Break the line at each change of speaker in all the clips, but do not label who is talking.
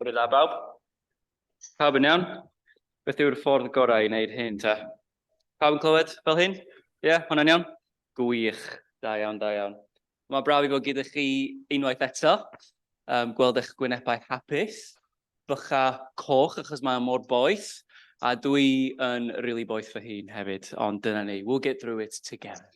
Bwyd da bawb? Pawb yn iawn? Beth yw'r ffordd gorau i wneud hyn ta? Pawb yn clywed fel hyn? Ie, hwnna'n iawn? Gwych. Da iawn, da iawn. Mae braf i fod gyda chi unwaith eto. Gweld eich gwynebau hapus. Bycha coch achos mae mor boeth. A dwi yn really boeth fy hun hefyd, ond dyna ni. We'll get through it together.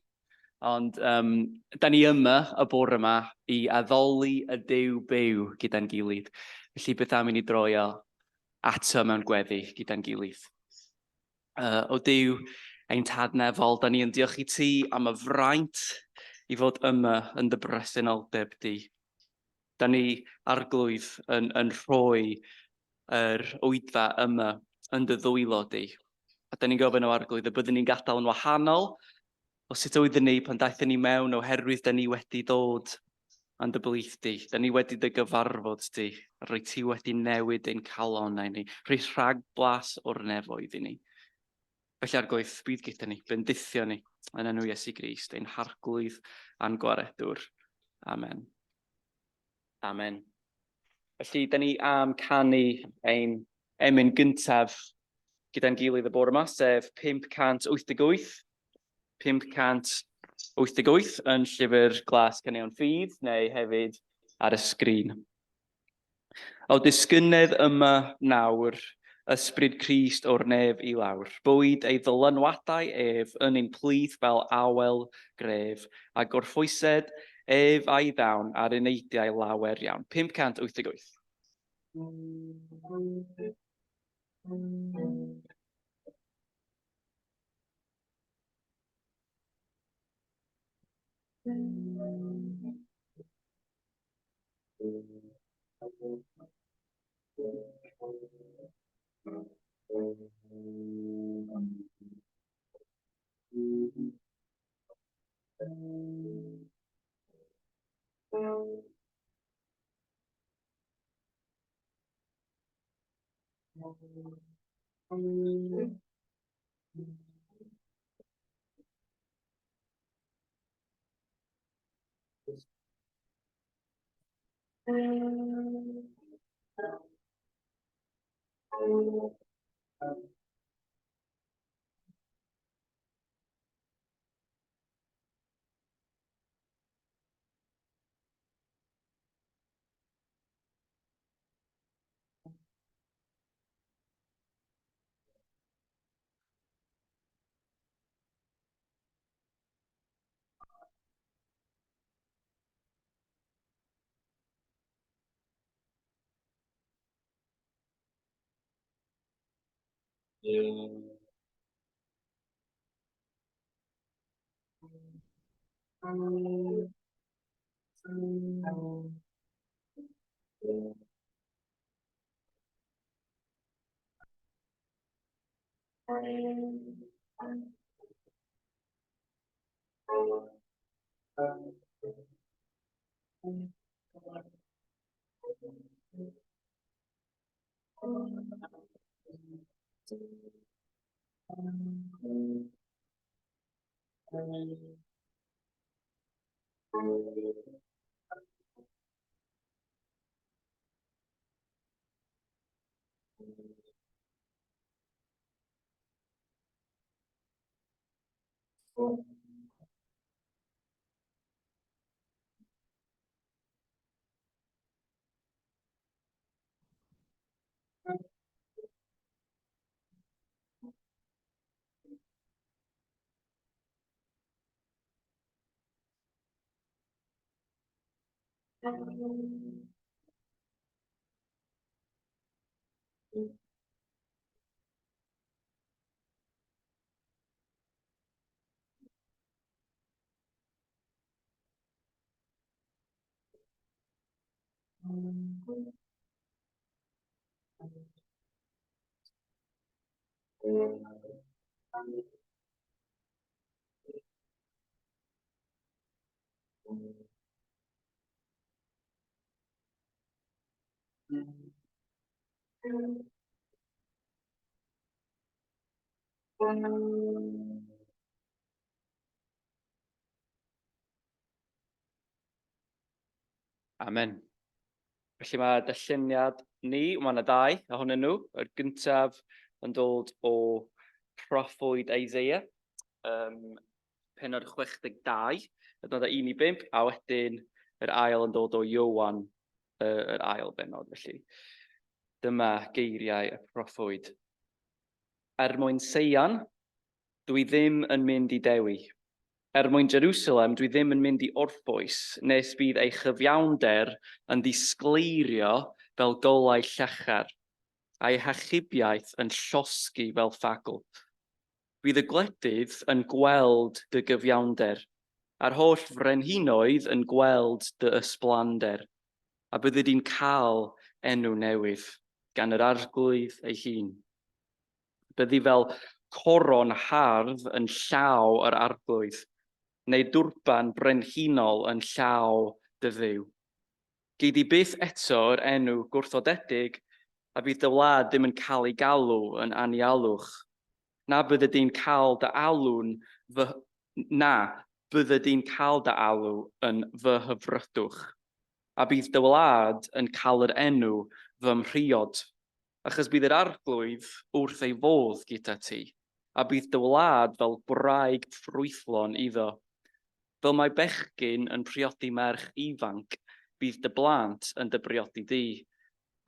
Ond da ni yma y bore yma i addoli y Duw byw gyda'n gilydd. Felly beth am i ni droi ato mewn gweddi gyda'n gilydd. O Duw, ein tadnefol, da ni yn diolch i ti am y fraint i fod yma yn dy bresenoldeb di. Da ni arglwydd yn rhoi yr wyddfa yma yn dy ddwylo di. A da ni'n gofyn o arglwydd y byddwn ni'n gadael yn wahanol o sut oeddwn ni pan daethon ni mewn oherwydd da ni wedi dod yn dy blith di. Da ni wedi dy gyfarfod di. Rwy ti wedi newid ein calon i ni. Rwy rhag blas o'r nefoedd i ni. Felly arglwydd bydd gyda ni, bendithio ni yn enw Iesu Grist, ein harglwydd a'n gwaredwr. Amen. Amen. Felly, da ni am canu ein emyn gyntaf gyda'n gilydd y bore yma, sef 588. 588 yn llyfr Glas Caneuon Ffydd, neu hefyd ar y sgrin. O disgynnedd yma nawr, ysbryd Crist o'r nef i lawr. Bwyd ei ddylynwadau ef yn ein plith fel awel gref, a gorffwysed ef a'i ddawn ar uneidiau lawer iawn. 588. Amen. Felly mae dyllyniad ni, mae yna 2 ohonyn nhw. Yr gyntaf yn dod o proffwyd Isaiah, penod 62, adnodau 1 i 5, a wedyn yr ail yn dod o Iowan, yr ail benod. Felly dyma geiriau y proffwyd. Mwyn Seian, dwi ddim yn mynd i dewi. Mwyn Jerusalem, dwi ddim yn mynd i orffwys, nes bydd ei chyfiawnder yn ddisgleirio fel golau llachar, a'i hachubiaeth yn llosgi fel ffagl. Bydd y gwledydd yn gweld dy gyfiawnder, a'r holl frenhinoedd yn gweld dy ysblander, a byddi di'n cael enw newydd gan yr arglwydd ei hun. Byddi fel coron hardd yn llaw yr arglwydd, neu dwrban brenhinol yn llaw dy dduw. Gei di byth eto'r enw gwrthodedig, a bydd dy wlad ddim yn cael ei galw yn anialwch. Bydde di'n cael dy alw yn fy hyfrydwch. A bydd dy wlad yn cael yr enw fy mhriod, achos bydd yr arglwydd wrth ei fodd gyda ti, a bydd dy wlad fel gwraig ffrwythlon iddo. Fel mae bechgyn yn priodi merch ifanc, bydd dy blant yn dy briodi di.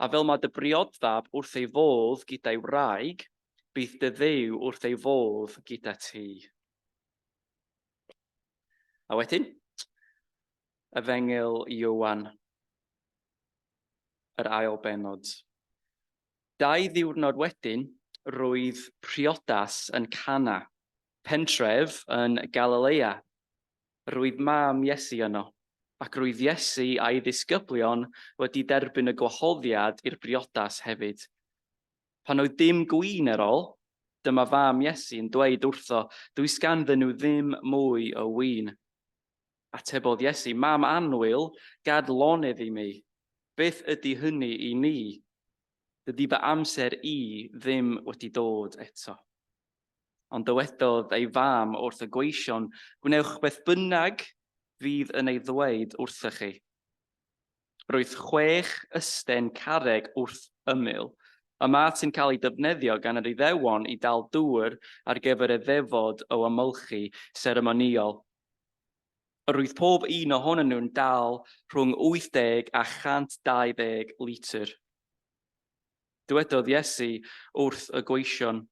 A fel mae dy briodfab wrth ei fodd gyda'i wraig, bydd dy dduw wrth ei fodd gyda ti. A wedyn, Efengil Iowan, yr ail benod. 2 ddiwrnod wedyn, roedd priodas yn Cana, pentref yn Galilea. Roedd mam Iesu yno, ac roedd Iesu a'i ddisgyblion wedi derbyn y gwahoddiad i'r briodas hefyd. Pan oedd dim gwin ar ôl, dyma fam Iesu yn dweud wrtho, does ganddyn nhw ddim mwy o win. Atebodd Iesu, mam annwyl, gad lonydd i mi. Beth ydy hynny i ni? Dydy fy amser i ddim wedi dod eto. Ond dywedodd ei fam wrth y gweision, gwnewch beth bynnag fydd yn ei ddweud wrthych chi. Roedd 6 ysten carreg wrth ymyl, y math sy'n cael ei defnyddio gan yr Iddewon i dal dŵr ar gyfer y ddefod o ymylchu seremoniol. Roedd pob un ohonyn nhw'n dal rhwng 80 a 120 litr. Dywedodd Iesu wrth y gweision,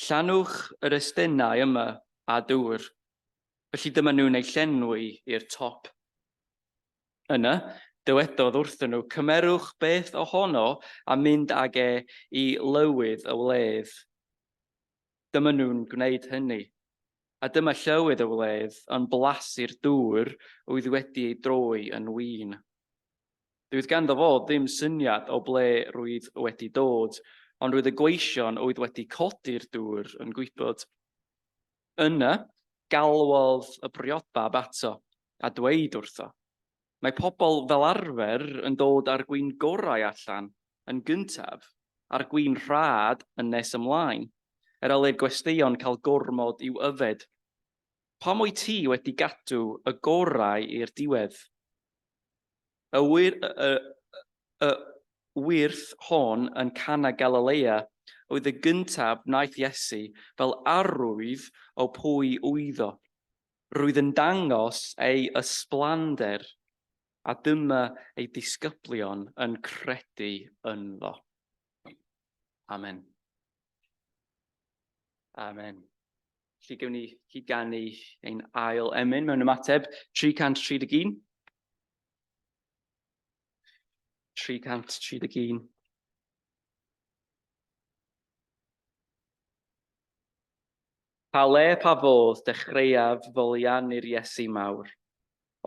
llanwch yr estynau yma a dŵr, felly dyma nhw'n ei llenwi i'r top. Yna, dywedodd wrthyn nhw, cymerwch beth ohono a mynd ag i lywydd y wledd. Dyma nhw'n gwneud hynny, a dyma llywydd y wledd yn blasu'r dŵr oedd wedi ei droi yn win. Roedd ganddo fo ddim syniad o ble roedd wedi dod, ond roedd y gweision oedd wedi codi'r dŵr yn gwybod. Yna, galwodd y briodfab ato a dweud wrtho, mae pobl fel arfer yn dod ar gwin gorau allan yn gyntaf, a'r gwin rhad yn nes ymlaen, ôl i'r gwesteion cael gormod i'w yfed. Pam wyt ti wedi gadw y gorau i'r diwedd? Y wyrth hon yn Cana Galilea oedd y gyntaf wnaeth Iesu fel arwydd o pwy wyddo. Roedd yn dangos ei ysblander, a dyma ei disgyblion yn credu ynddo. Amen. Amen. Felly gewn ni hydgannu ein ail emyn mewn ymateb 331. 331. Pa le pa fodd dechreuaf foliannu'r Iesu mawr.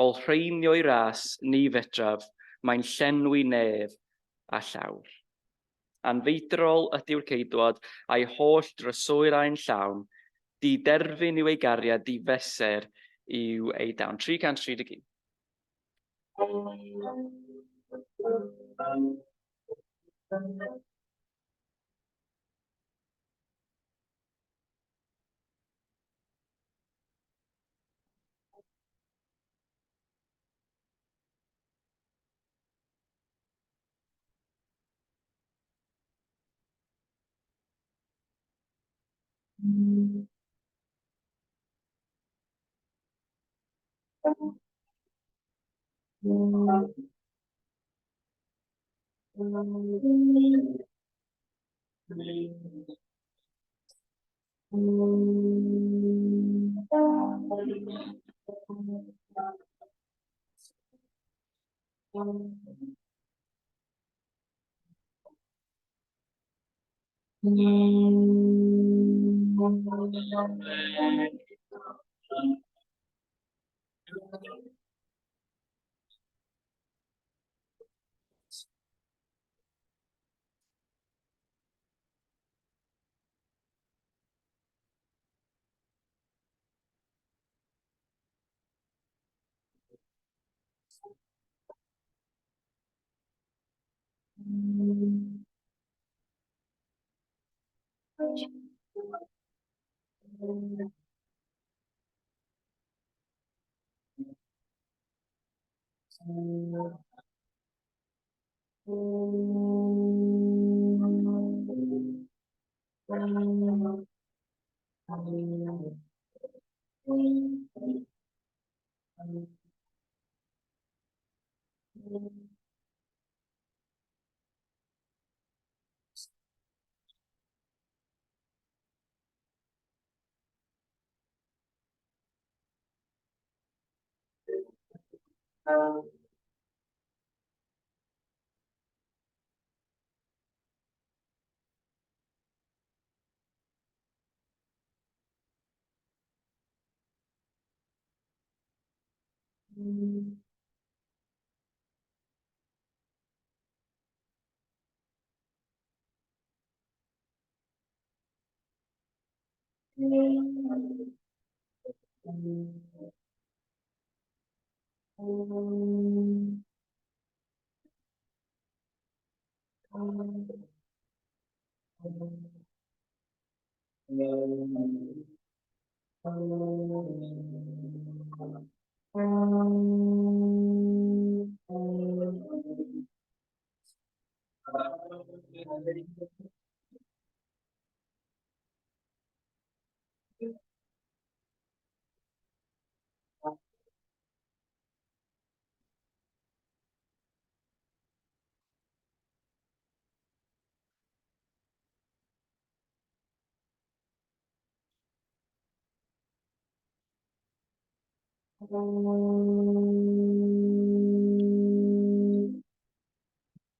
Ol rheinio'i ras ni fedraf, mae'n llenwi nef a llawr. Anfeidrol ydy'r ceidwad a'i holl dryswyrau'n llawn, di derfyn i'w ei gariad, di feser i'w ei dawn. 331.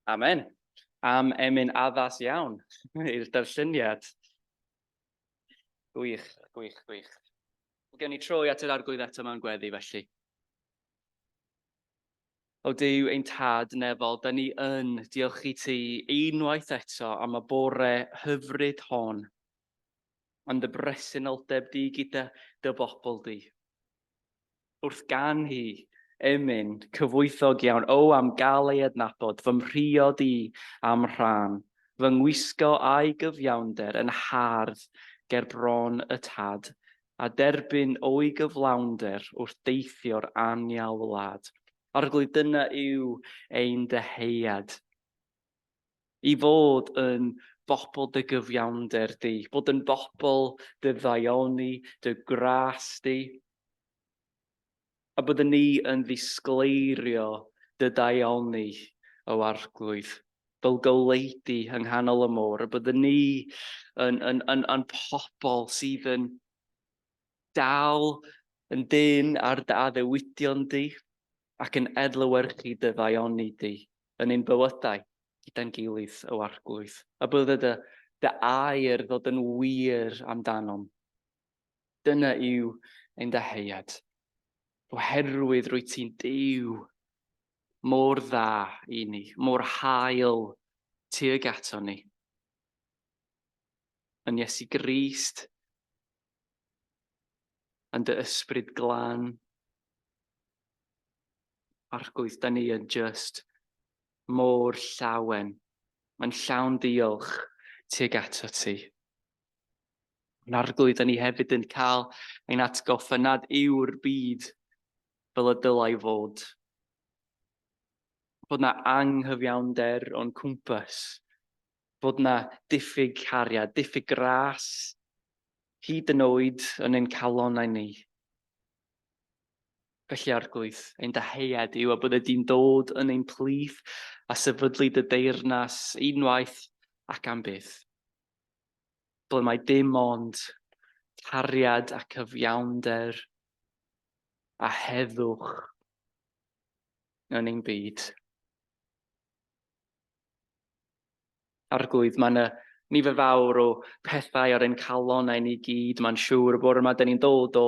Amen. Am emyn addas iawn i'r darlleniad. Gwych, gwych, gwych. Gawn ni troi at yr arglwydd eto mewn gweddi felly. O Duw ein tad nefol, da ni yn diolch i ti unwaith eto am y bore hyfryd hon. Ond y bresenoldeb di gyda dy bobl di. Wrth gan hi emyn cyfwythog iawn, o am gael ei adnabod, fy mrio di am rhan, fy ngwisgo a'i gyfiawnder yn hardd ger bron y tad, a derbyn o'i gyflawnder wrth deithio'r anial wlad. Arglwydd dyna yw ein deheuad. I fod yn bobl dy gyfiawnder di, bod yn bobl dy ddaioni, dy gras di, a byddwn ni yn ddisgleirio dy daioni o arglwydd, fel goleidi yng nghanol y môr, a byddwn ni yn pobl sydd yn dal yn dyn ar dy addewidion di, ac yn edlywyrchu dy ddaioni di yn ein bywydau gyda'n gilydd o arglwydd. A bydde dy air ddod yn wir amdanom. Dyna yw ein deheuad. Oherwydd rwy ti'n Duw mor dda i ni, mor hael tuag ato ni. Yn Iesu Grist, yn dy ysbryd glân, arglwydd, da ni yn just mor llawen, yn llawn diolch tuag ato ti. Yn arglwydd, da ni hefyd yn cael ein atgoffa nad yw'r byd fel y dylai fod. Bod na anghyfiawnder o'n cwmpas, bod na diffyg cariad, diffyg gras, hyd yn oed yn ein calonnau ni. Felly arglwydd, ein deheuad yw a bydde di'n dod yn ein plith a sefydlu dy deyrnas unwaith ac am byth. Ble mae dim ond cariad a cyfiawnder a heddwch yn ein byd. Arglwydd, mae yna nifer fawr o pethau o'r ein calon ein i gyd. Mae'n siŵr y bore yma dyn ni'n dod o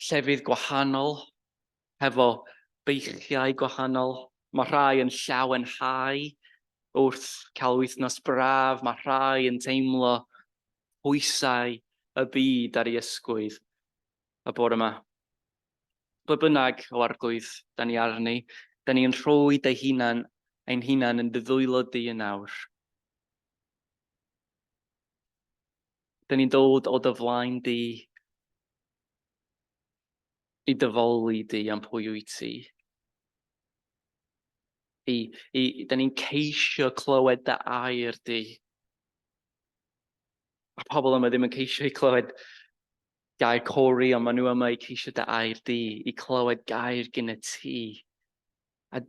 llefydd gwahanol, hefo beichiau gwahanol. Mae rhai yn llawenhau wrth cael wythnos braf. Mae rhai yn teimlo pwysau y byd ar ei ysgwydd y bore yma. Ble bynnag o arglwydd da ni arni, da ni'n rhoi ein hunan yn dy ddwylo di yn awr. Da ni'n dod o dy flaen di i dyfolu di am pwy wyt ti. Da ni'n ceisio clywed dy air di. A pobl yma ddim yn ceisio i clywed gair Corey, ond maen nhw yma i ceisio dy air di, i clywed gair gyda ti. A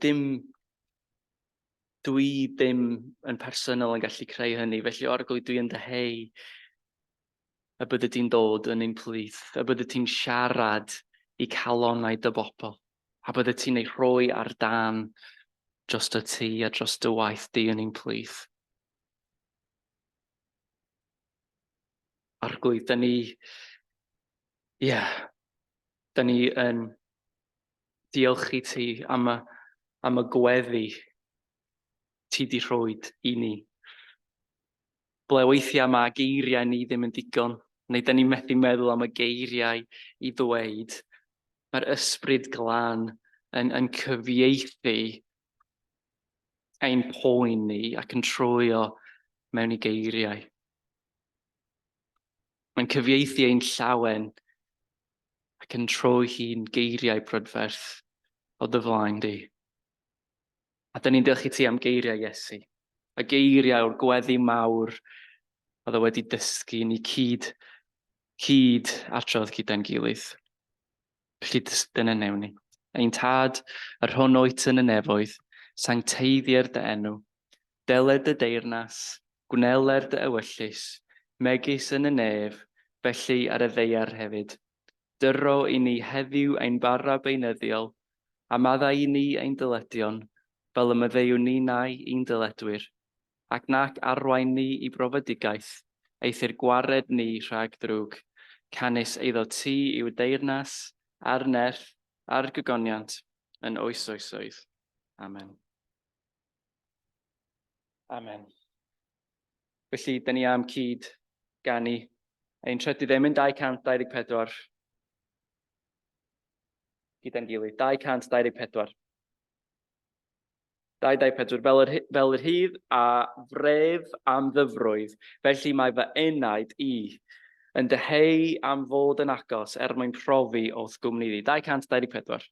dwi ddim yn personol yn gallu creu hynny, felly arglwydd dwi yn deheu y bydde ti'n dod yn ein plith, y bydde ti'n siarad i calonnau dy bobl, a bydde ti'n ei rhoi ar dan dros y ti a dros dy waith di yn ein plith. Arglwydd, da ni yn diolchu ti am y gweddi ti di rhoid i ni. Ble weithiau mae geiriau ni ddim yn digon, neu da ni methu meddwl am y geiriau i ddweud. Mae'r ysbryd glân yn cyfieithu ein poen ni ac yn trwyo mewn i geiriau. Mae'n cyfieithu ein llawen ac yn troi hi'n geiriau prydferth o dy flaen di. A da ni'n diolch i ti am geiriau Iesu. Y geiriau o'r gweddi mawr oedd o wedi dysgu ni cyd atrodd gyda'n gilydd. Felly dyna newn ni. Ein tad, yr hwn oet yn y nefoedd, sancteiddier dy enw, deled y deyrnas, gwneler dy ewyllus, megis yn y nef, felly ar y ddeiar hefyd. Dyro i ni heddiw ein bara beunyddiol, a maddau i ni ein dyledion, fel y maddeuwn ni nai i'n dyledwyr, ac nac arwain ni i brofedigaeth, eithir gwared ni rhag drwg, canis eiddo ti i'w deyrnas, a'r nerth, a'r gygoniant, yn oes oesoedd. Amen. Amen. Felly, da ni am cyd ganu ein trydydd emyn 224. Gyda'n gilydd, 224. 224, fel yr hydd a fref am ddyfrwydd, felly mae fy enaid i yn deheu am fod yn agos mwyn profi wrth gwmni ddi. 224.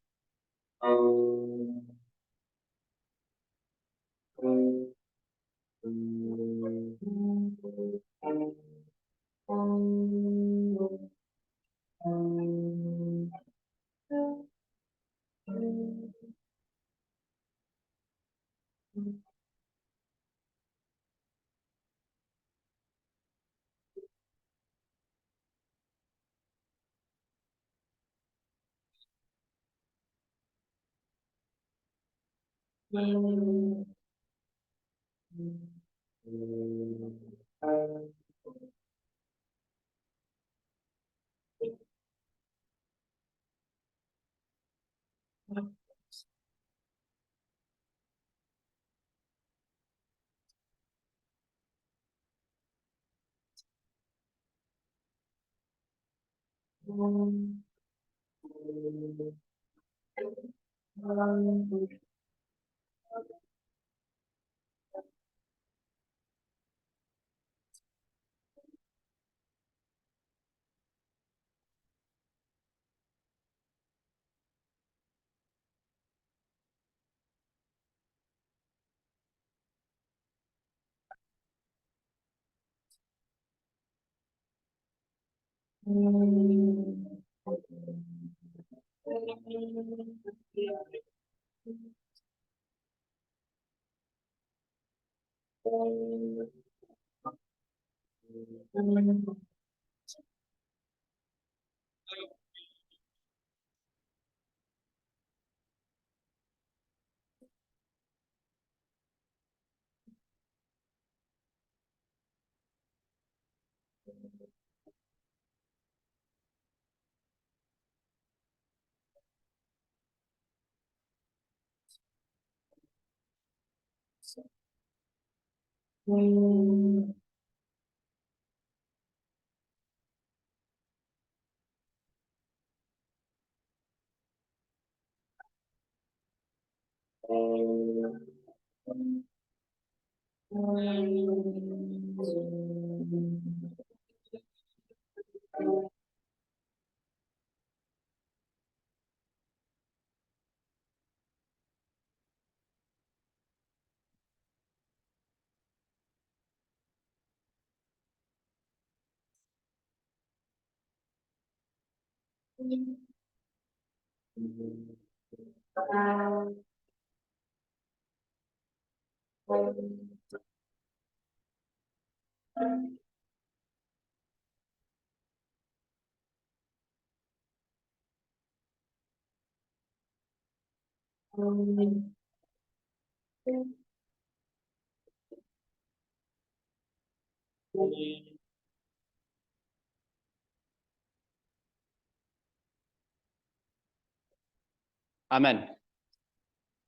Amen.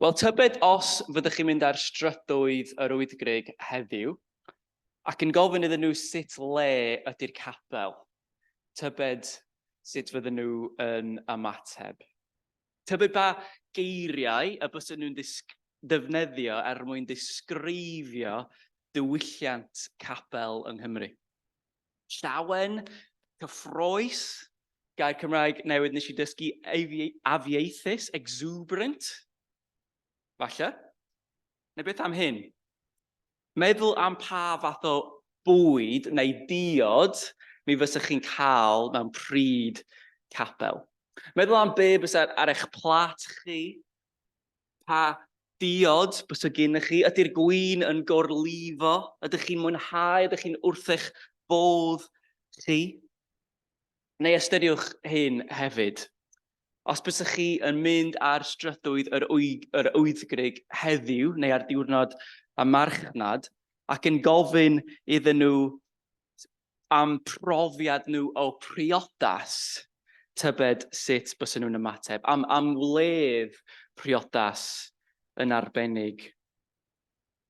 Wel, tybed os fyddwch chi'n mynd ar strydoedd yr Wyddgrug heddiw, ac yn gofyn iddyn nhw sut le ydy'r capel, tybed sut fydden nhw yn ymateb. Tybed ba geiriau y bysyn nhw'n defnyddio er mwyn disgrifio diwylliant capel yng Nghymru. Llawen, cyffroes, gair Cymraeg newydd nes i dysgu afiaethus, exuberant, falle. Neu beth am hyn? Meddwl am pa fath o bwyd neu diod mi fysych chi'n cael mewn pryd capel. Meddwl am be bysa ar eich plat chi, pa diod bysa gennych chi, ydy'r gwin yn gorlifo, ydych chi'n mwynhau, ydych chi'n wrth eich bodd chi. Neu ystyriwch hyn hefyd. Os bysych chi yn mynd ar strydoedd yr Wyddgrug heddiw, neu ar diwrnod y marchnad, ac yn gofyn iddyn nhw am profiad nhw o priodas, tybed sut bysyn nhw'n ymateb, am wledd priodas yn arbennig.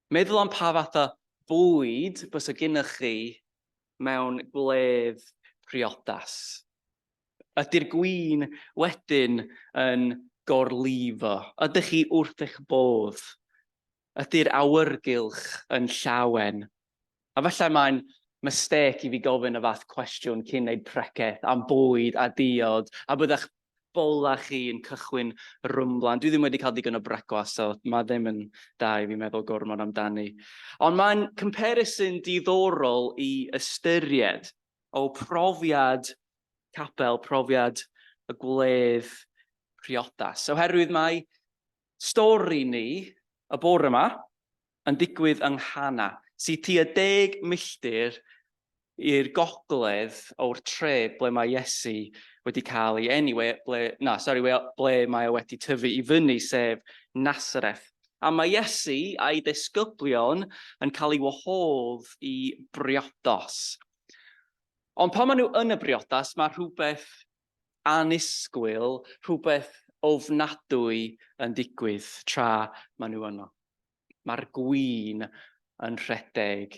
Meddwl am pa fath o bwyd bysa gennych chi mewn gwledd priodas. Ydy'r gwin wedyn yn gorlifo? Ydych chi wrth eich bodd? Ydy'r awyrgylch yn llawen? A falle mae'n mistake i fi gofyn y fath cwestiwn cyn wneud pregeth am bwyd a diod, a bydda'ch bola chi yn cychwyn rwmblan. Dwi ddim wedi cael digon o brecwas, so mae ddim yn da i fi meddwl gormod amdani. Ond mae'n comparison diddorol i ystyried o profiad capel, profiad y gwledd priodas. Oherwydd mae stori ni y bore yma yn digwydd yng Nghana, sydd tua 10 milltir i'r gogledd o'r tre ble mae Iesu wedi cael ei ble mae e wedi tyfu i fyny, sef Nazareth. A mae Iesu a'i ddisgyblion yn cael ei wahodd i briodas. Ond pan maen nhw yn y briodas, mae rhywbeth annisgwyl, rhywbeth ofnadwy yn digwydd tra maen nhw yno. Mae'r gwin yn rhedeg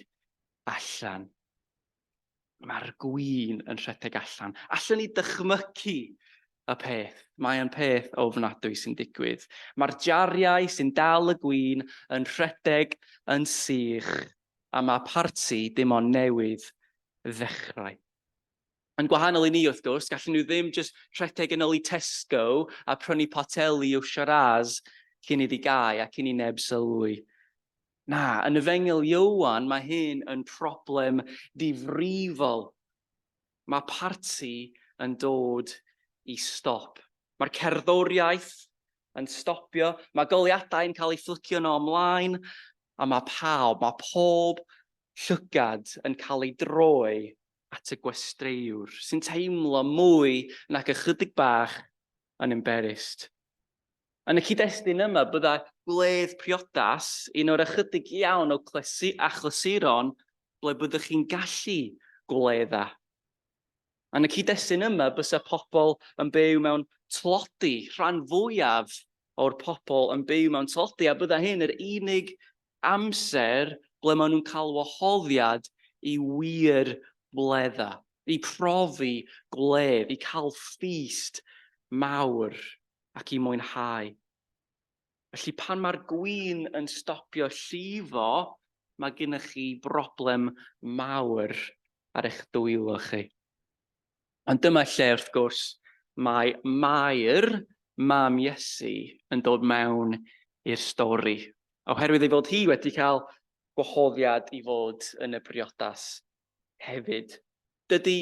allan. Mae'r gwin yn rhedeg allan. Allan ni dychmygu y peth. Mae'n peth ofnadwy sy'n digwydd. Mae'r jariau sy'n dal y gwin yn rhedeg yn sych, a mae parti dim ond newydd ddechrau. Yn gwahanol i ni, wrth gwrs, gallen nhw ddim jyst rhedeg yn ôl i Tesco a prynu poteli o Shiraz cyn iddi gau a cyn i neb sylwi. Na, yn Efengyl Ioan, mae hyn yn problem difrifol. Mae parti yn dod i stop. Mae'r cerddoriaeth yn stopio, mae goliadau yn cael eu fflicio nhw ymlaen, a mae pob llygad yn cael ei droi at y gwestreiwr, sy'n teimlo mwy nac ychydig bach yn embarrassed. Yn y cyd-destun yma, bydda gwledd priodas un o'r ychydig iawn o achlysuron ble byddwch chi'n gallu gwledda. Yn y cyd-destun yma, bysa pobl yn byw mewn tlodi, rhan fwyaf o'r pobl yn byw mewn tlodi, a bydda hyn yr unig amser ble maen nhw'n cael wahoddiad i wir bledda, i profi gwledd, i cael feast mawr ac i mwynhau. Felly pan mae'r gwin yn stopio llifo, mae gennych chi broblem mawr ar eich dwylo chi. Ond dyma lle, wrth gwrs, mae Mair, mam Iesu, yn dod mewn i'r stori. Oherwydd ei fod hi wedi cael gwahoddiad i fod yn y priodas hefyd. Dydy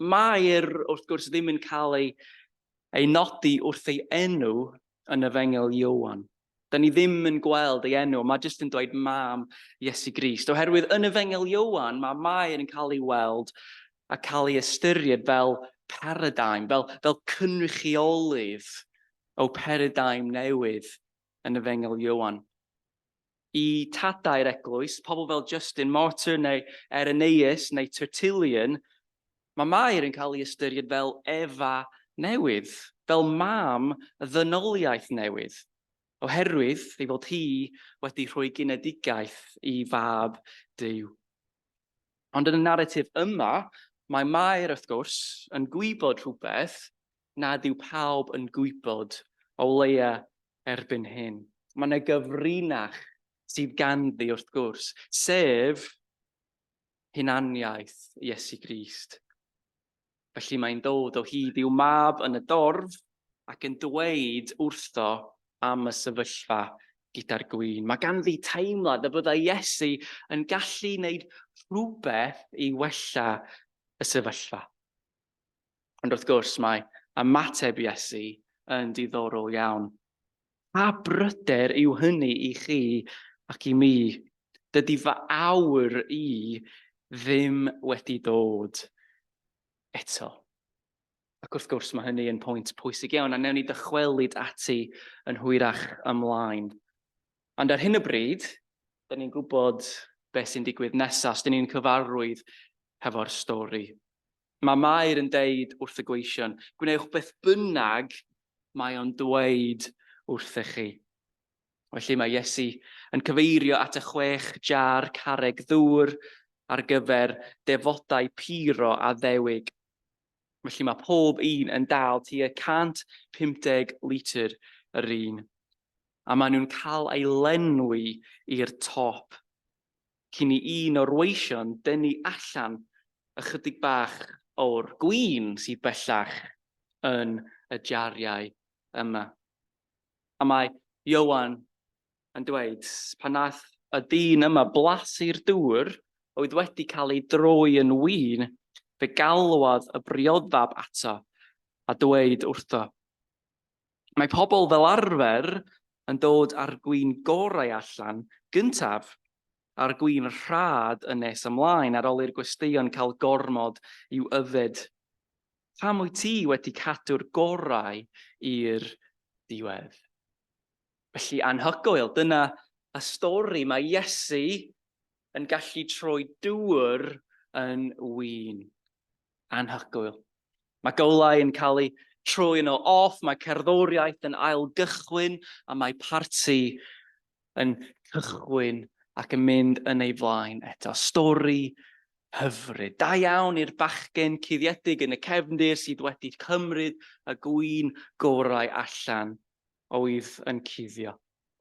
Mair, wrth gwrs, ddim yn cael ei nodi wrth ei enw yn Efengel Ioan. Da ni ddim yn gweld ei enw, mae jyst yn dweud mam Iesu Grist. Oherwydd yn Efengel Ioan, mae Mair yn cael ei weld a cael ei ystyried fel paradigm, fel cynrychiolydd o paradigm newydd yn Efengel Ioan. I tadau'r eglwys, pobl fel Justin Martyr neu Irenaeus neu Tertullian, mae Mair yn cael ei ystyried fel Efa newydd, fel mam ddynoliaeth newydd. Oherwydd ei fod hi wedi rhoi genedigaeth i fab Duw. Ond yn y naratif yma, mae Mair, wrth gwrs, yn gwybod rhywbeth nad yw pawb yn gwybod o leia erbyn hyn. Mae yna gyfrinach sydd ganddi, wrth gwrs, sef hunaniaeth Iesu Grist. Felly mae'n dod o hyd i'w mab yn y dorf ac yn dweud wrtho am y sefyllfa gyda'r gwin. Mae ganddi teimlad y bydda Iesu yn gallu wneud rhywbeth i wella y sefyllfa. Ond wrth gwrs mae ymateb Iesu yn diddorol iawn. Pa bryder yw hynny i chi ac i mi? Dydy fy awr i ddim wedi dod eto. Ac wrth gwrs mae hynny yn pwynt pwysig iawn, a newn ni dychwelyd ati yn hwyrach ymlaen. Ond ar hyn o bryd, da ni'n gwybod beth sy'n digwydd nesaf, da ni'n cyfarwydd hefo'r stori. Mae Mair yn deud wrth y gweision, gwnewch beth bynnag mae o'n dweud wrthych chi. Felly mae Iesu yn cyfeirio at y 6 jar carreg ddŵr ar gyfer defodau puro a ddewig. Felly mae pob un yn dal tua 150 litr yr un. A maen nhw'n cael ei lenwi i'r top. Cyn i un o'r weision dynnu allan ychydig bach o'r gwin sydd bellach yn y jariau yma. A mae Ioan yn dweud, pan nath y dyn yma blasu'r dŵr oedd wedi cael ei droi yn win, fe galwodd y brioddaf ato a dweud wrtho. Mae pobl fel arfer yn dod ar gwin gorau allan gyntaf, a'r gwin rhad yn nes ymlaen ar ôl i'r gwesteion cael gormod i'w yfed. Pam wyt ti wedi cadw'r gorau i'r diwedd? Felly anhygoel, dyna y stori. Mae Iesu yn gallu troi dŵr yn win. Anhygoel. Mae golau yn cael ei troi yn o off, mae cerddoriaeth yn ail gychwyn, a mae parti yn cychwyn ac yn mynd yn ei flaen eto. Stori hyfryd. Da iawn i'r bachgen cuddiedig yn y cefndir sydd wedi cymryd y gwin gorau allan oedd yn cuddio.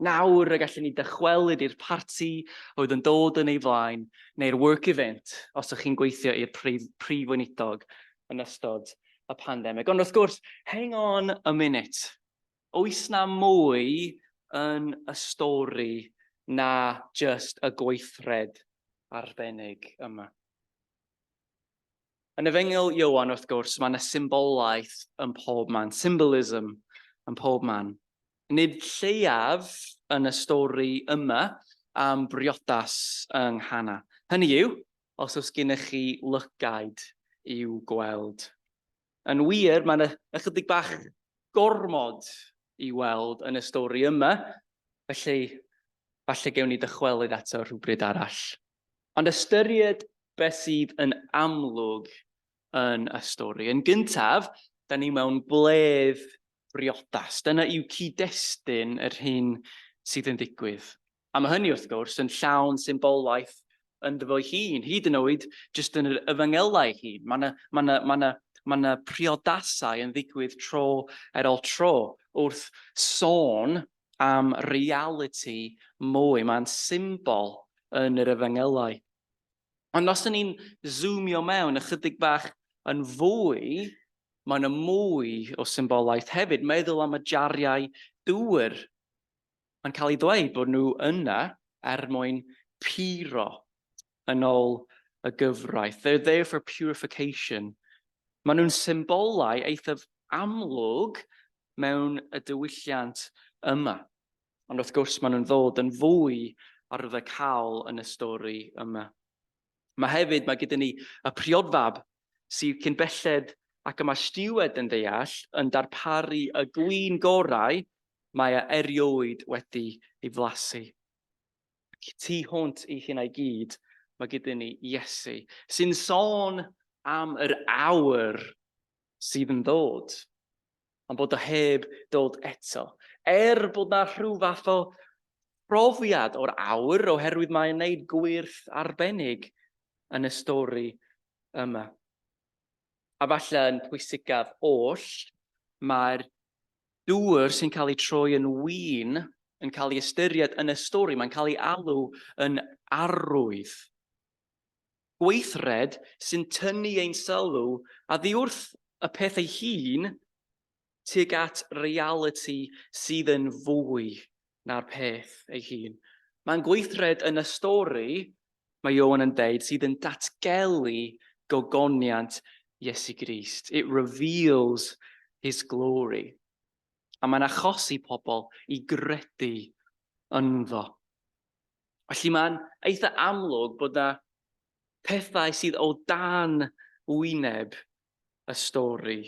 Nawr y gallwn ni dychwelyd i'r parti oedd yn dod yn ei flaen, neu'r work event, os ydych chi'n gweithio i'r prif weinidog yn ystod y pandemig. Ond wrth gwrs, hang on a minute. Oes na mwy yn y stori na just y gweithred arbennig yma? Yn Efengel Ioan, wrth gwrs, mae yna symbolaeth yn pob man, symbolism yn pob man. Nid lleiaf yn y stori yma am briodas yng Nghana. Hynny yw, os oes gennych chi lygaid i'w gweld. Yn wir, mae'n ychydig bach gormod i weld yn y stori yma, felly falle gewn ni dychwelyd ato rhywbryd arall. Ond ystyried beth sydd yn amlwg yn y stori. Yn gyntaf, da ni mewn bledd briodas. Dyna yw cyd-destun yr hyn sydd yn digwydd. A mae hynny wrth gwrs yn llawn symbolaeth ynddo fo'i hun, hyd yn oed jyst yn yr efengelau hun. Mae yna priodasau yn ddigwydd tro ar ôl tro wrth sôn am reality mwy. Mae'n symbol yn yr efengelau. Ond os ni'n zoomio mewn ychydig bach yn fwy, mae yna mwy o symbolaeth hefyd. Meddwl am y jariau dŵr. Mae'n cael ei ddweud bod nhw yna mwyn puro yn ôl y gyfraith. They're there for purification. Maen nhw'n symbolau eithaf amlwg mewn y diwylliant yma. Ond wrth gwrs maen nhw'n ddod yn fwy ar y cael yn y stori yma. Mae gyda ni y priodfab sydd cyn belled ac yma stiwed yn deall yn darparu y gwin gorau mae erioed wedi ei flasu. Tu hwnt i hynna i gyd, mae gyda ni Iesu, sy'n sôn am yr awr sydd yn dod, ond bod o heb dod eto. Bod na rhyw fath o profiad o'r awr, oherwydd mae'n gwneud gwirth arbennig yn y stori yma. A falle yn pwysigaf oll, mae'r dŵr sy'n cael ei troi yn win yn cael ei ystyried yn y stori. Mae'n cael ei alw yn arwydd. Gweithred sy'n tynnu ein sylw a ddi wrth y pethau hun tuag at reality sydd yn fwy na'r peth ei hun. Mae'n gweithred yn y stori, mae Ioan yn deud, sydd yn datgelu gogoniant Iesu Grist. It reveals his glory. A mae'n achosi pobl i gredu ynddo. Felly mae'n eitha amlwg bod na pethau sydd o dan wyneb y stori.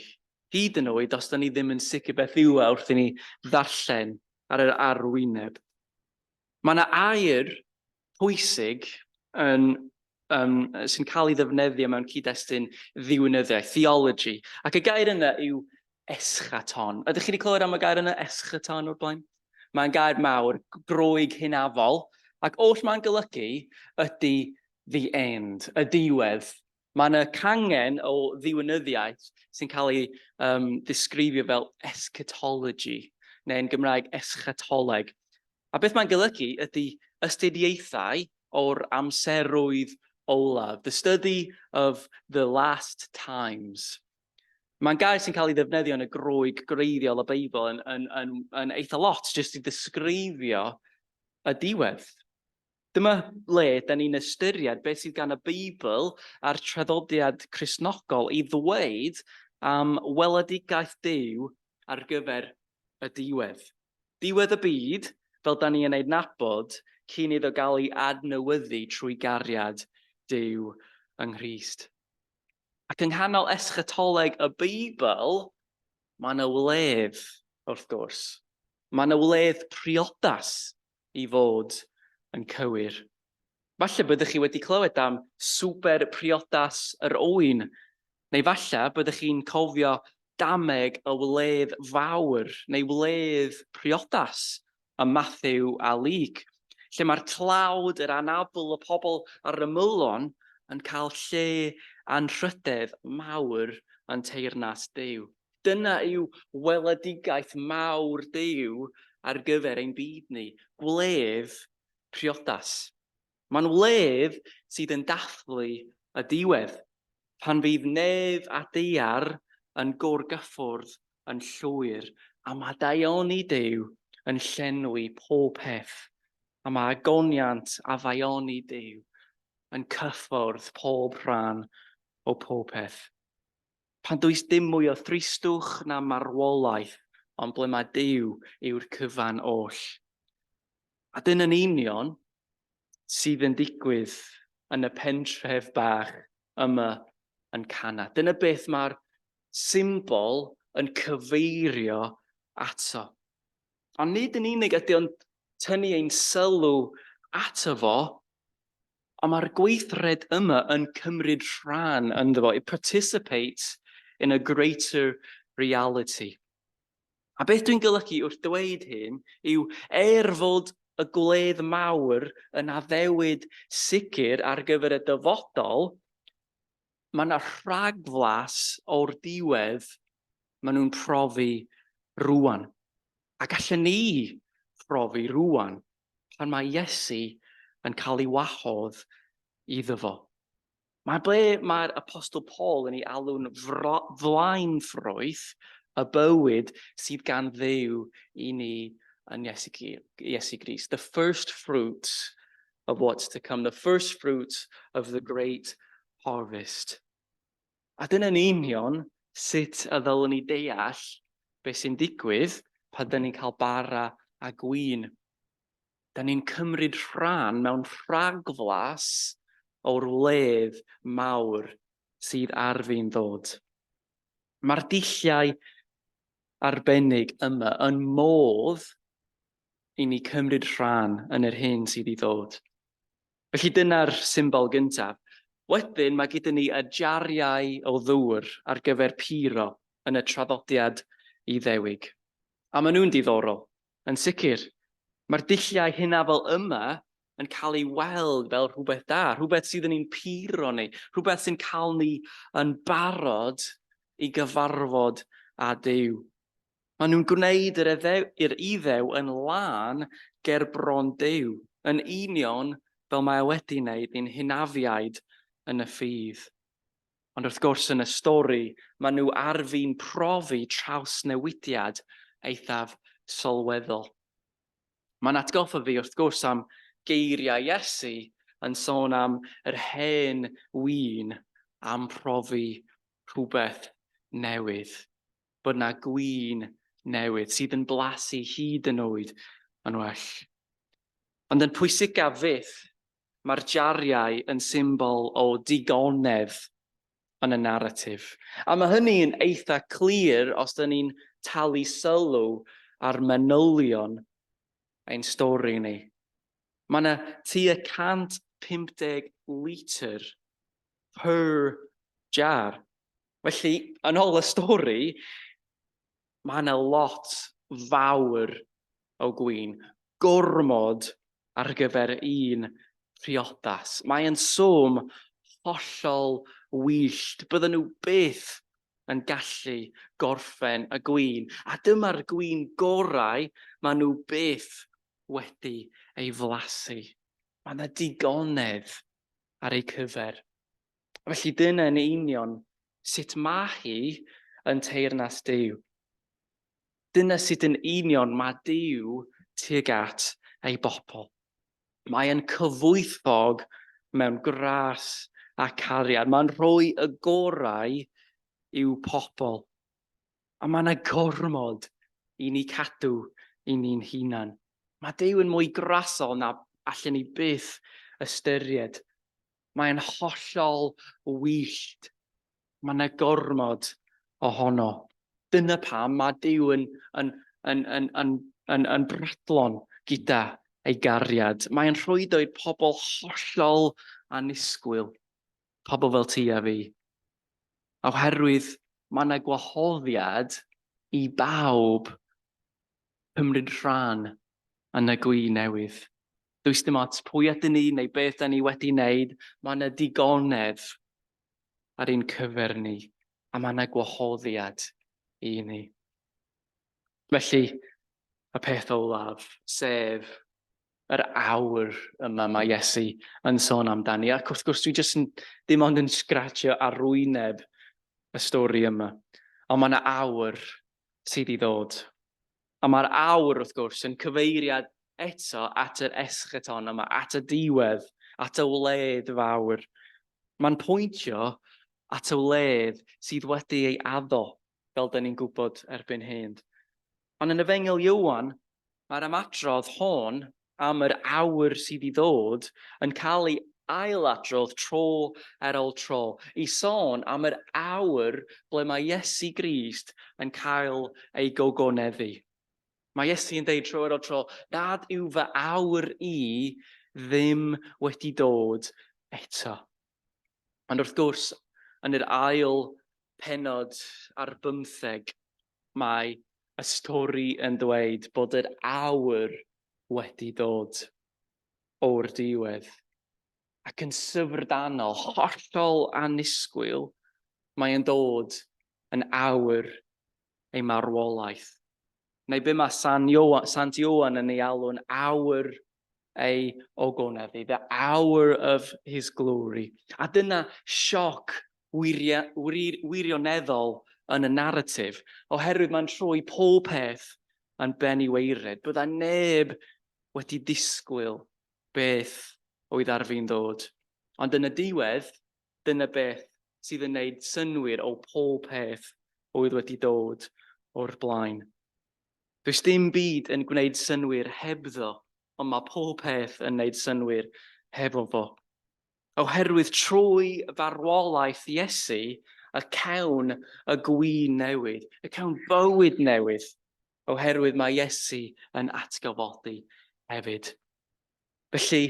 Hyd yn oed os da ni ddim yn sicr beth yw wrth i ni ddarllen ar yr arwyneb. Mae yna air pwysig sy'n cael ei ddefnyddio mewn cyd-destun ddiwinyddiaeth, theology. Ac y gair yna yw eschaton. Ydych chi wedi clywed am y gair yna, eschaton o'r blaen? Mae'n gair mawr, groeg hunafol, ac oll mae'n golygu ydy the end, y diwedd. Mae yna cangen o ddiwinyddiaeth sy'n cael ei ddisgrifio fel eschatology, neu'n Gymraeg eschatoleg. A beth mae'n golygu ydy astudiaethau o'r amserwydd olaf, the study of the last times. Mae'n gair sy'n cael ei ddefnyddio yn y groeg greiddiol y Beibl yn eitha lot, jyst i ddisgrifio y diwedd. Dyma le, da ni'n ystyried beth sydd gan y Beibl a'r traddodiad Cristnogol i ddweud am weledigaeth Duw ar gyfer y diwedd. Diwedd y byd, fel da ni yn ei nabod, cyn iddo gael ei adnewyddu trwy gariad Duw yng Nghrist. Ac yng nghanol eschatoleg y Beibl, mae yna wledd, wrth gwrs. Mae yna wledd priodas i fod yn cywir. Falle byddwch chi wedi clywed am super priodas yr ŵyn, neu falle byddwch chi'n cofio dameg y wledd fawr, neu wledd priodas y Matthew a Luke, lle mae'r tlawd, yr anabl y pobl ar y ymylon yn cael lle anrhydedd mawr yn teyrnas Duw. Dyna yw weledigaeth mawr Duw ar gyfer ein byd ni, wledd priodas. Mae'n wledd sydd yn dathlu y diwedd, pan fydd nef a deiar yn gorgyffwrdd yn llwyr, a mae daioni Duw yn llenwi pob peth, a mae agoniant a faioni Duw yn cyffwrdd pob rhan o pob peth. Pan does dim mwy o thristwch na marwolaeth ond ble mae Duw yw'r cyfan oll. A dyna'n union sydd yn digwydd yn y pentref bach yma yn Cana. Dyna beth mae'r symbol yn cyfeirio ato. Ond nid yn unig ydy o'n tynnu ein sylw ato fo, ond mae'r gweithred yma yn cymryd rhan ynddo fo. It participates in a greater reality. A beth dwi'n golygu wrth dweud hyn yw fod y gwledd mawr yn addewid sicr ar gyfer y dyfodol, mae yna rhagflas o'r diwedd maen nhw'n profi rŵan. A gallen ni profi rŵan pan mae Iesu yn cael ei wahodd iddo fo. Mae'r apostol Paul yn ei alw'n flaenffroeth y bywyd sydd gan Dduw i ni yn Iesu Grist. The first fruits of what's to come. The first fruits of the great harvest. A dyna'n union sut y ddylwn ni deall beth sy'n digwydd pan dyn ni'n cael bara a gwin. Dyn ni'n cymryd rhan mewn rhagflas o'r wledd mawr sydd ar fi'n ddod. Mae'r dulliau arbennig yma yn modd i ni cymryd rhan yn yr hyn sydd i ddod. Felly dyna'r symbol gyntaf. Wedyn mae gyda ni y jariau o ddŵr ar gyfer puro yn y traddodiad Iddewig. A maen nhw'n diddorol, yn sicr. Mae'r dulliau hynafol yma yn cael ei weld fel rhywbeth da, rhywbeth sydd yn ein puro ni, rhywbeth sy'n cael ni yn barod i gyfarfod â Duw. Maen nhw'n gwneud yr iddew yn lan ger bron Duw, yn union fel mae wedi wneud i'n hunafiaid yn y ffydd. Ond wrth gwrs yn y stori, maen nhw ar fi'n profi trawsnewidiad eithaf sylweddol. Mae'n atgoffa fi wrth gwrs am geiriau Iesu yn sôn am yr hen win am profi rhywbeth newydd. Bod yna gwin newydd sydd yn blasu hyd yn oed yn well. Ond yn pwysicaf fyth, mae'r jariau yn symbol o digonedd yn y narratif. A mae hynny yn eitha clir os dyn ni'n talu sylw ar manylion ein stori ni. Mae yna tua 150 litr per jar. Felly, yn ôl y stori, mae yna lot fawr o gwin, gormod ar gyfer un priodas. Mae yn swm hollol wyllt. Bydden nhw byth yn gallu gorffen y gwin. A dyma'r gwin gorau maen nhw byth wedi ei flasu. Mae yna digonedd ar ei cyfer. Felly dyna'n union sut mae hi yn teyrnas Duw. Dyna sut yn union mae Duw tuag at ei bobl. Mae yn cyfwythog mewn gras a cariad. Mae'n rhoi y gorau i'w pobl. A mae yna gormod i ni cadw i ni'n hunan. Mae Duw yn mwy grasol na allan ni byth ystyried. Mae'n hollol wyllt. Mae yna gormod ohono. Dyna pam mae Duw yn bradlon gyda ei gariad. Mae'n rhwydo i'r pobl hollol annisgwyl. Pobl fel ti a fi. Oherwydd mae yna gwahoddiad i bawb cymryd rhan yn y gwin newydd. Does dim ots pwy ydyn ni neu beth ydyn ni wedi wneud, mae yna digonedd ar ein cyfer ni, a mae yna gwahoddiad i ni. Felly, y peth olaf, sef yr awr yma mae Iesu yn sôn amdani. Ac wrth gwrs, dwi ddim ond yn sgratio arwyneb y stori yma, ond mae yna awr sydd i ddod. A mae'r awr, wrth gwrs, yn cyfeiriad eto at yr eschaton yma, at y diwedd, at y wledd fawr. Mae'n pwyntio at y wledd sydd wedi ei addo, fel dyn ni'n gwybod erbyn hyn. Ond yn Efengyl Iowan, mae'r ymadrodd hon am yr awr sydd i ddod yn cael ei ailadrodd tro ar ôl tro. I sôn am yr awr ble mae Iesu Grist yn cael ei gogoneddu. Mae Iesu yn deud tro ar ôl tro, nad yw fy awr i ddim wedi dod eto. Ond wrth gwrs, yn yr ail pennod ar 15, mae y stori yn dweud bod yr awr wedi dod o'r diwedd. Ac yn syfrdanol, hollol annisgwyl, mae yn dod yn awr ei marwolaeth. Neu be mae Sant Iowan yn ei alw'n awr ei ogoneddu, the hour of his glory. A dyna sioc wirioneddol yn y narratif, oherwydd mae'n troi pob peth yn ben i weired. Bydda neb wedi disgwyl beth oedd ar fi'n dod. Ond yn y diwedd, dyna beth sydd yn gwneud synwyr o pob peth oedd wedi dod o'r blaen. Does dim byd yn gwneud synwyr hebddo, ond mae pob peth yn gwneud synwyr hefo fo. Oherwydd trwy farwolaeth Iesu, y cawn y gwyn newydd, y cawn bywyd newydd, oherwydd mae Iesu yn atgyfodi hefyd. Felly,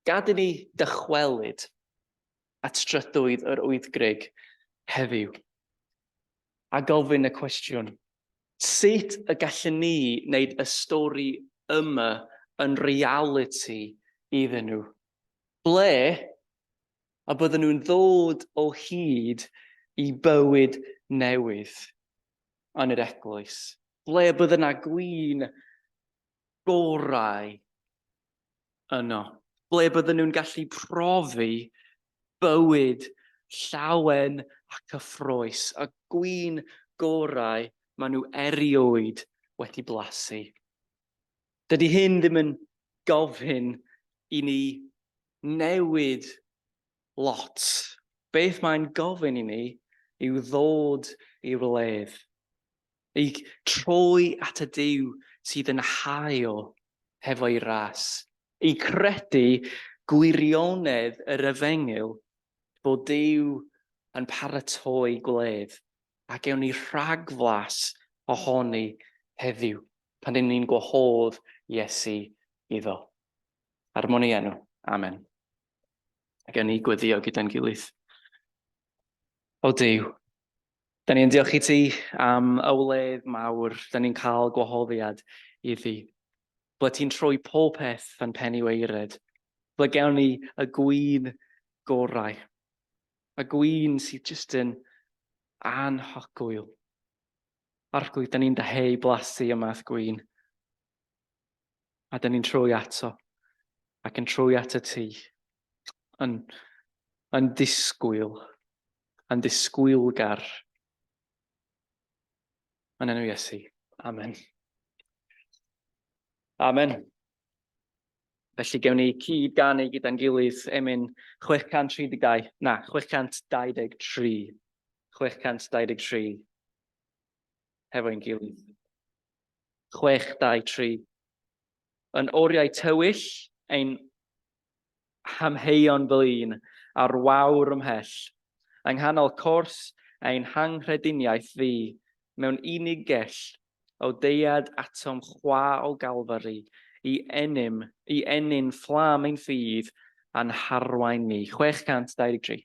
gad i ni dychwelyd at strydoedd yr WYddgrug heddiw. A gofyn y cwestiwn, sut y gallwn ni wneud y stori yma yn reality iddyn nhw? Ble a bydden nhw'n ddod o hyd i bywyd newydd yn yr eglwys? Ble bydden na gwyn gorau yno? Ble bydden nhw'n gallu profi bywyd llawen a cyffroes, y gwyn gorau maen nhw erioed wedi blasu. Dydy hyn ddim yn gofyn i ni newid lot. Beth mae'n gofyn i ni yw ddod i'r wledd, i troi at y Duw sydd yn hael hefo'i ras, i credu gwirionedd yr Efengyl bod Duw yn paratoi gwledd a gewn ni rhagflas ohoni heddiw pan dyn ni'n gwahodd Iesu iddo. Ar mon i enw. Amen. A gewn ni gweddio gyda'n gilydd. O Duw, da ni'n diolch i ti am y wledd mawr, da ni'n cael gwahoddiad iddi. Ble ti'n troi pob peth yn pen i weired. Ble gewn ni y gwyn gorau. Y gwyn sydd jyst yn anhygwyl. Arglwydd, da ni'n deheu blasu y math gwyn. A da ni'n troi ato. Ac yn troi at y ti. Yn disgwyl. Yn disgwylgar. Yn enw Iesu. Amen. Amen. Felly gewn ni cyd ganu gyda'n gilydd emyn 632. Na, 623. 623. Hefo'n gilydd. 623. Yn oriau tywyll ein hamheuon blin a'r wawr ymhell, yng nghanol cwrs ein hanghryduniaeth fi, mewn unig gell o deiad atom chwa o Galfari, i enyn fflam ein ffydd a'n harwain ni. 623.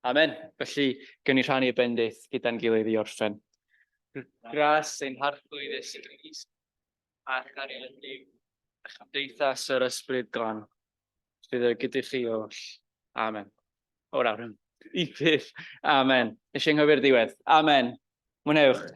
Amen. Felly, gen i rhannu y bendith gyda'n gilydd i orffen. Gras ein harglwydd Iesu Grist, a chariad Duw, a chymdeithas yr ysbryd glân, fydd y gyda chi oll. Amen. O'r awr. I fydd. Amen. Nes i'n nghyfyr diwedd. Amen. Mwnewch.